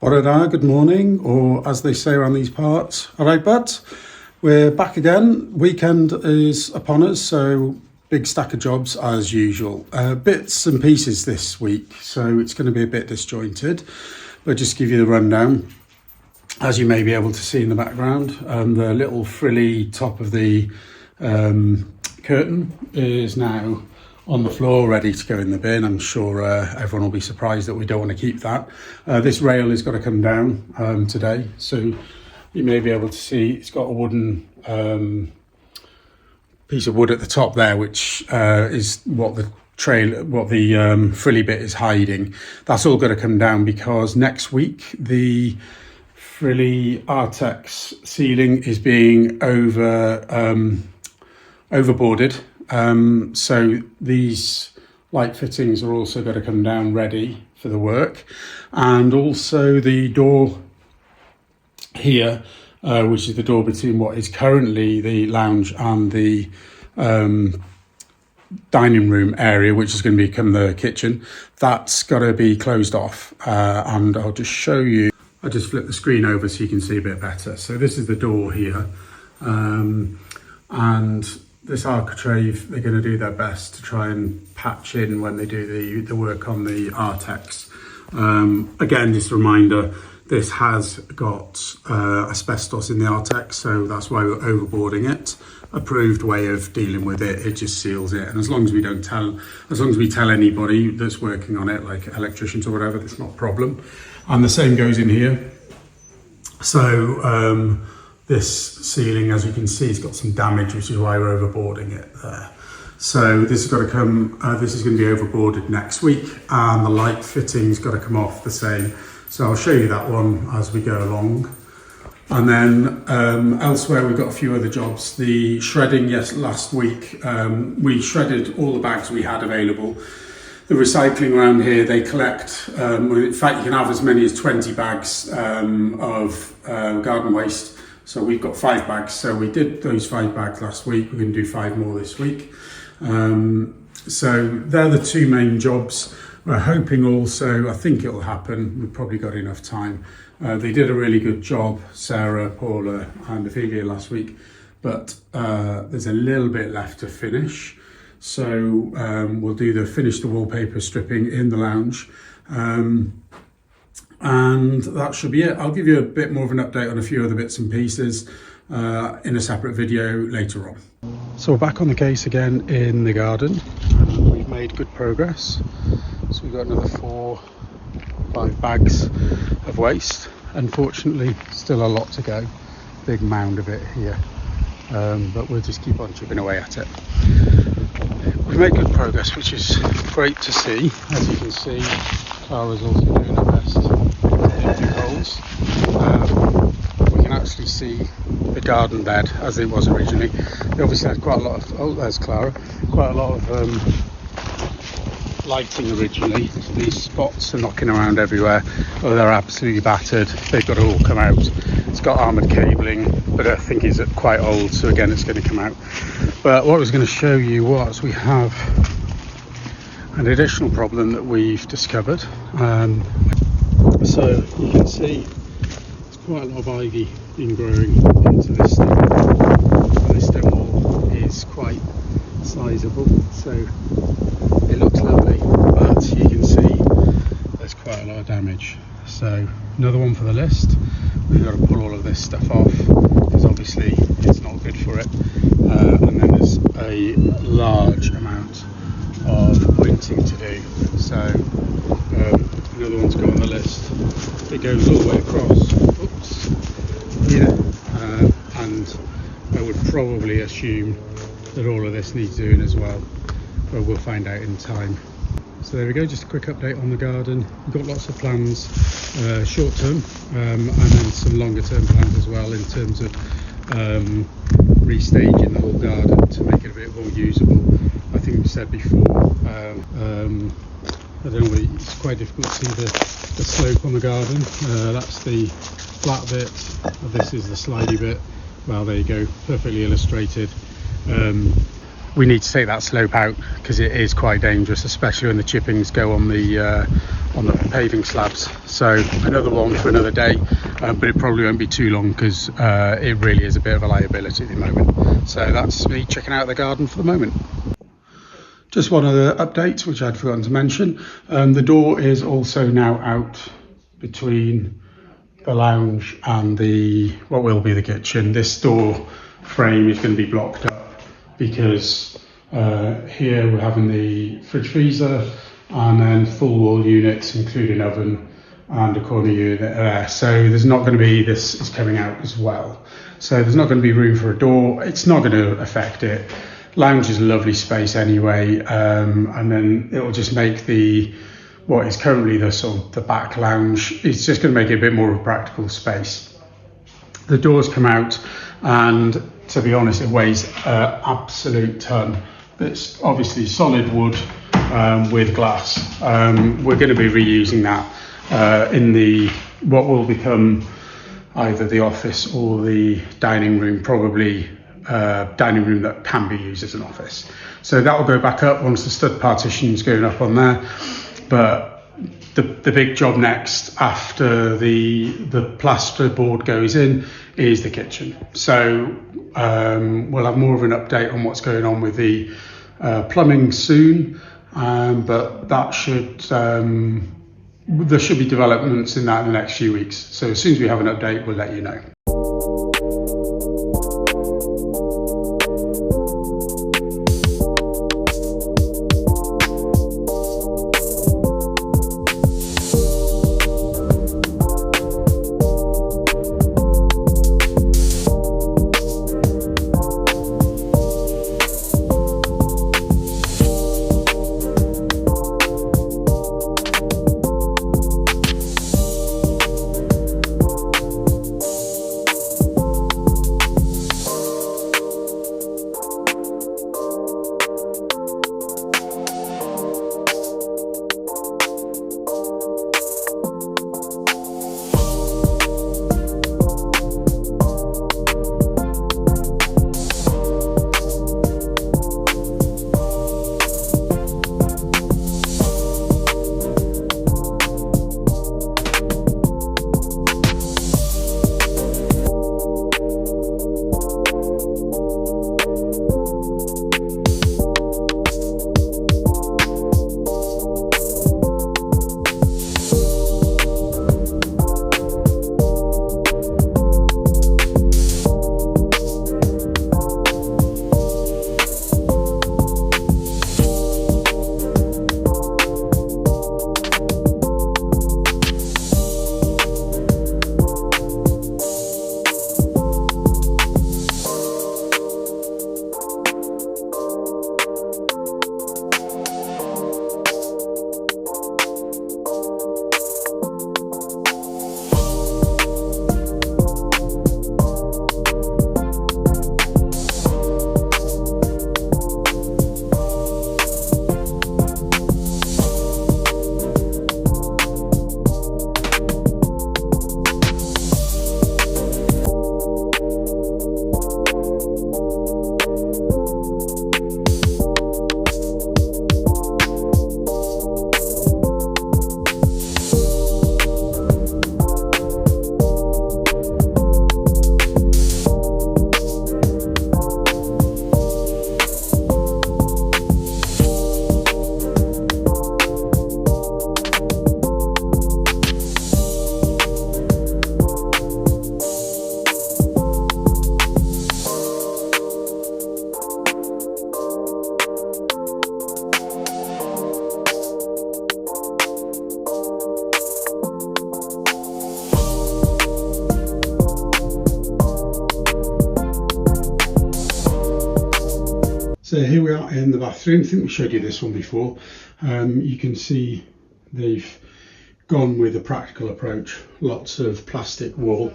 Orada, good morning, or as they say around these parts. All right, buds, we're back again. Weekend is upon us, so big stack of jobs as usual. Bits and pieces this week, so it's going to be a bit disjointed, but just give you the rundown. As you may be able to see in the background, the little frilly top of the curtain is now on the floor, ready to go in the bin. I'm sure everyone will be surprised that we don't want to keep that. This rail has got to come down today, so you may be able to see it's got a wooden piece of wood at the top there, which is what the frilly bit is hiding. That's all got to come down because next week the frilly Artex ceiling is being overboarded. So these light fittings are also going to come down ready for the work, and also the door here, which is the door between what is currently the lounge and the dining room area, which is going to become the kitchen. That's got to be closed off, and I'll just show you. I'll just flip the screen over so you can see a bit better. So this is the door here, and this architrave, they're going to do their best to try and patch in when they do the work on the Artex. Again, just a reminder, this has got asbestos in the Artex, so that's why we're overboarding it. Approved way of dealing with it, it just seals it. And as long as we tell anybody that's working on it, like electricians or whatever, that's not a problem. And the same goes in here. So, this ceiling, as you can see, it's got some damage, which is why we're overboarding it there. So this has got to come, this is going to be overboarded next week, and the light fitting's got to come off the same. So I'll show you that one as we go along. And then elsewhere, we've got a few other jobs. The shredding, yes, last week, we shredded all the bags we had available. The recycling around here, they collect, in fact, you can have as many as 20 bags of garden waste. So we've got 5 bags. So we did those 5 bags last week. We're going to do 5 more this week. So they're the 2 main jobs. We're hoping also, I think it'll happen. We've probably got enough time. They did a really good job, Sarah, Paula and Ophelia last week, but there's a little bit left to finish. So we'll finish the wallpaper stripping in the lounge. And that should be it. I'll give you a bit more of an update on a few other bits and pieces in a separate video later on. So we're back on the case again in the garden. We've made good progress. So we've got another 4-5 bags of waste. Unfortunately, still a lot to go. Big mound of it here. But we'll just keep on chipping away at it. We've made good progress, which is great to see. As you can see, Clara's also doing her best in 2 holes. We can actually see the garden bed as it was originally. They obviously had quite a lot of, there's Clara, quite a lot of lighting originally. So these spots are knocking around everywhere. Oh, they're absolutely battered. They've got to all come out. It's got armoured cabling, but I think it's quite old, so again it's going to come out. But what I was going to show you was we have an additional problem that we've discovered. So you can see there's quite a lot of ivy been growing into this stone. And this stone wall is quite sizable, so it looks lovely, but you can see there's quite a lot of damage. So another one for the list. We've got to pull all of this stuff off because obviously it's not good for it. And then there's a large amount of pointing to do. So another one to go on the list. It goes all the way across, here, and I would probably assume that all of this needs doing as well, but we'll find out in time. So there we go, just a quick update on the garden. We've got lots of plans, short term, and then some longer term plans as well in terms of restaging the whole garden to make it a bit more usable. I think we said before, I don't know, it's quite difficult to see the slope on the garden. That's the flat bit, this is the slidey bit. Well, there you go, perfectly illustrated. we need to take that slope out because it is quite dangerous, especially when the chippings go on the paving slabs. So another one for another day, but it probably won't be too long because it really is a bit of a liability at the moment. So that's me checking out the garden for the moment. Just one other update which I'd forgotten to mention. The door is also now out between the lounge and what will be the kitchen. This door frame is going to be blocked up because here we're having the fridge freezer and then full wall units including oven and a corner unit there. So there's not going to be, this is coming out as well. So there's not going to be room for a door. It's not going to affect it. Lounge is a lovely space anyway, and then it'll just make what is currently the back lounge, it's just going to make it a bit more of a practical space. The doors come out, and to be honest, it weighs an absolute ton. It's obviously solid wood with glass. We're going to be reusing that in what will become either the office or the dining room, probably dining room that can be used as an office. So that will go back up once the stud partition is going up on there. But the big job next after the plaster board goes in is the kitchen. So we'll have more of an update on what's going on with the plumbing soon, but that there should be developments in that in the next few weeks. So as soon as we have an update, we'll let you know. So here we are in the bathroom. I think we showed you this one before. You can see they've gone with a practical approach. Lots of plastic wall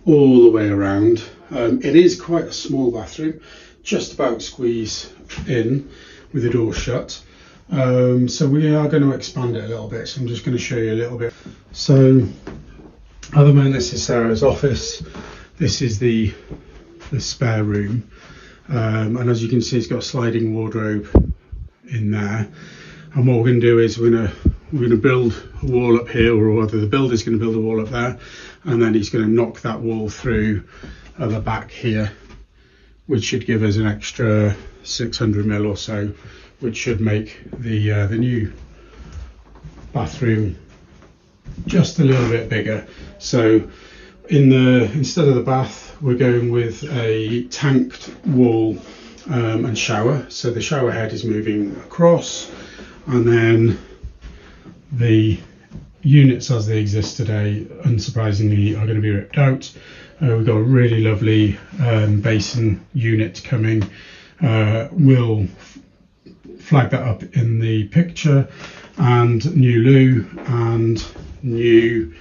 all the way around. It is quite a small bathroom, just about squeeze in with the door shut. So we are going to expand it a little bit. So I'm just going to show you a little bit. So at the moment, this is Sarah's office. This is the spare room. and as you can see, it's got a sliding wardrobe in there. And what we're going to do is we're going to build a wall up here, or rather the builder's going to build a wall up there, and then he's going to knock that wall through at the back here, which should give us an extra 600 mil or so, which should make the new bathroom just a little bit bigger. So instead of the bath, we're going with a tanked wall and shower. So the shower head is moving across, and then the units as they exist today, unsurprisingly, are going to be ripped out. We've got a really lovely basin unit coming. We'll flag that up in the picture, and new loo and new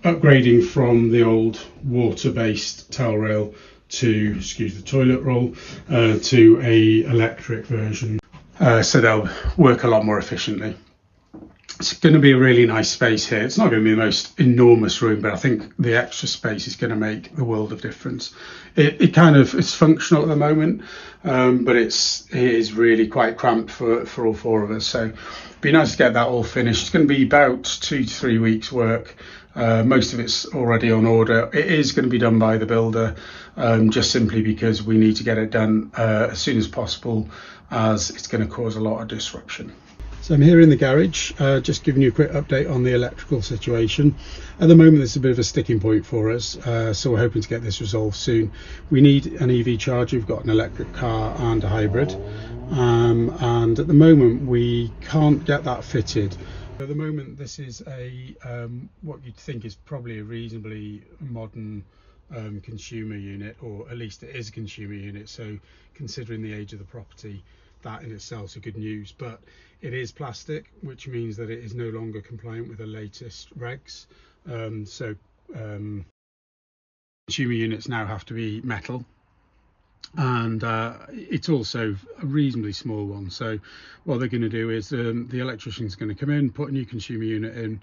upgrading from the old water-based towel rail to, excuse the toilet roll, to a electric version, so they'll work a lot more efficiently. It's going to be a really nice space here. It's not going to be the most enormous room, but I think the extra space is going to make the world of difference. It's functional at the moment, but it is really quite cramped for all four of us. So it'd be nice to get that all finished. It's going to be about 2 to 3 weeks work. Most of it's already on order. It is going to be done by the builder, just simply because we need to get it done as soon as possible, as it's going to cause a lot of disruption. So I'm here in the garage, just giving you a quick update on the electrical situation. At the moment, it's a bit of a sticking point for us, so we're hoping to get this resolved soon. We need an EV charger. We've got an electric car and a hybrid, and at the moment we can't get that fitted. At the moment, this is a what you'd think is probably a reasonably modern consumer unit, or at least it is a consumer unit, so considering the age of the property, that in itself is good news. But it is plastic, which means that it is no longer compliant with the latest regs. Consumer units now have to be metal, and it's also a reasonably small one. So what they're going to do is the electrician's going to come in, put a new consumer unit in,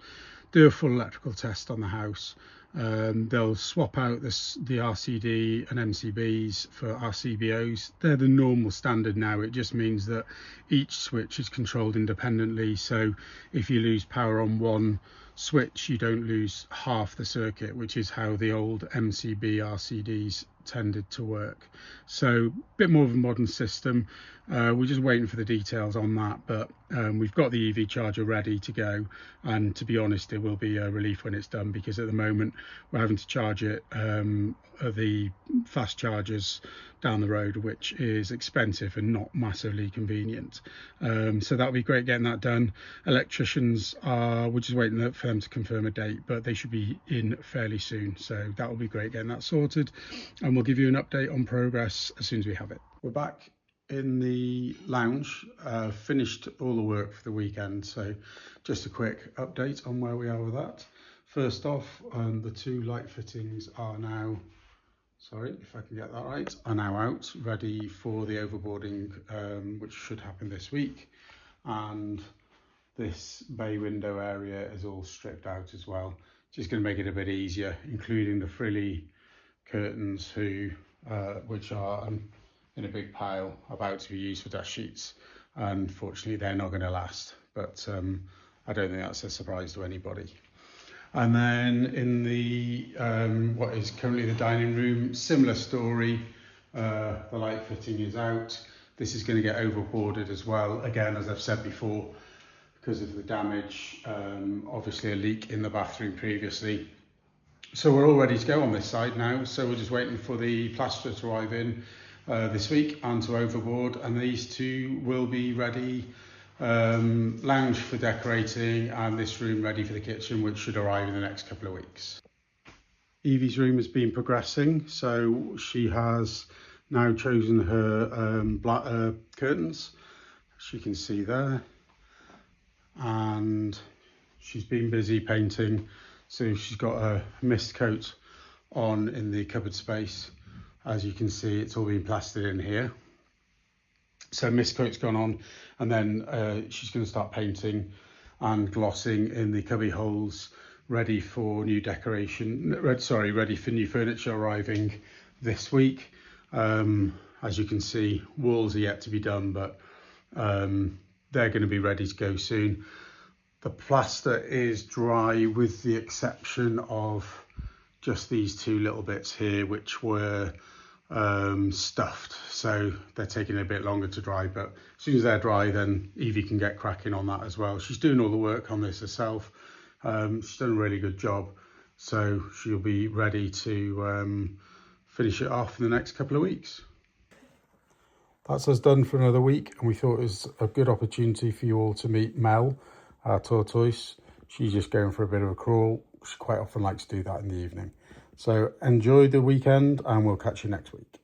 do a full electrical test on the house. They'll swap out the RCD and MCBs for RCBOs. They're the normal standard now. It just means that each switch is controlled independently, so if you lose power on one switch, you don't lose half the circuit, which is how the old MCB RCDs tended to work. So a bit more of a modern system. We're just waiting for the details on that, but we've got the EV charger ready to go, and to be honest, it will be a relief when it's done, because at the moment we're having to charge it at the fast chargers down the road, which is expensive and not massively convenient. So that'll be great getting that done. Electricians we're just waiting for them to confirm a date, but they should be in fairly soon, so that will be great getting that sorted, and we'll give you an update on progress as soon as we have it. We're back in the lounge, finished all the work for the weekend, so just a quick update on where we are with that. First off, the 2 light fittings are now, sorry if I can get that right, are now out, ready for the overboarding, which should happen this week, and this bay window area is all stripped out as well. Just going to make it a bit easier, including the frilly curtains which are in a big pile about to be used for dash sheets. Unfortunately, they're not going to last, but I don't think that's a surprise to anybody. And then in the what is currently the dining room, similar story. The light fitting is out. This is going to get overboarded as well, again, as I've said before, because of the damage, obviously a leak in the bathroom previously. So we're all ready to go on this side now, so we're just waiting for the plasterer to arrive in this week and to overboard, and these 2 will be ready, lounge for decorating and this room ready for the kitchen, which should arrive in the next couple of weeks. Evie's room has been progressing, so she has now chosen her black curtains, as you can see there, and she's been busy painting. So she's got a mist coat on in the cupboard space. As you can see, it's all been plastered in here. So mist coat's gone on, and then she's going to start painting and glossing in the cubby holes, ready for new decoration. Ready for new furniture arriving this week. As you can see, walls are yet to be done, but they're going to be ready to go soon. The plaster is dry with the exception of just these two little bits here, which were stuffed, so they're taking a bit longer to dry, but as soon as they're dry, then Evie can get cracking on that as well. She's doing all the work on this herself. She's done a really good job, so she'll be ready to finish it off in the next couple of weeks. That's us done for another week, and we thought it was a good opportunity for you all to meet Mel, our tortoise. She's just going for a bit of a crawl. She quite often likes to do that in the evening. So enjoy the weekend, and we'll catch you next week.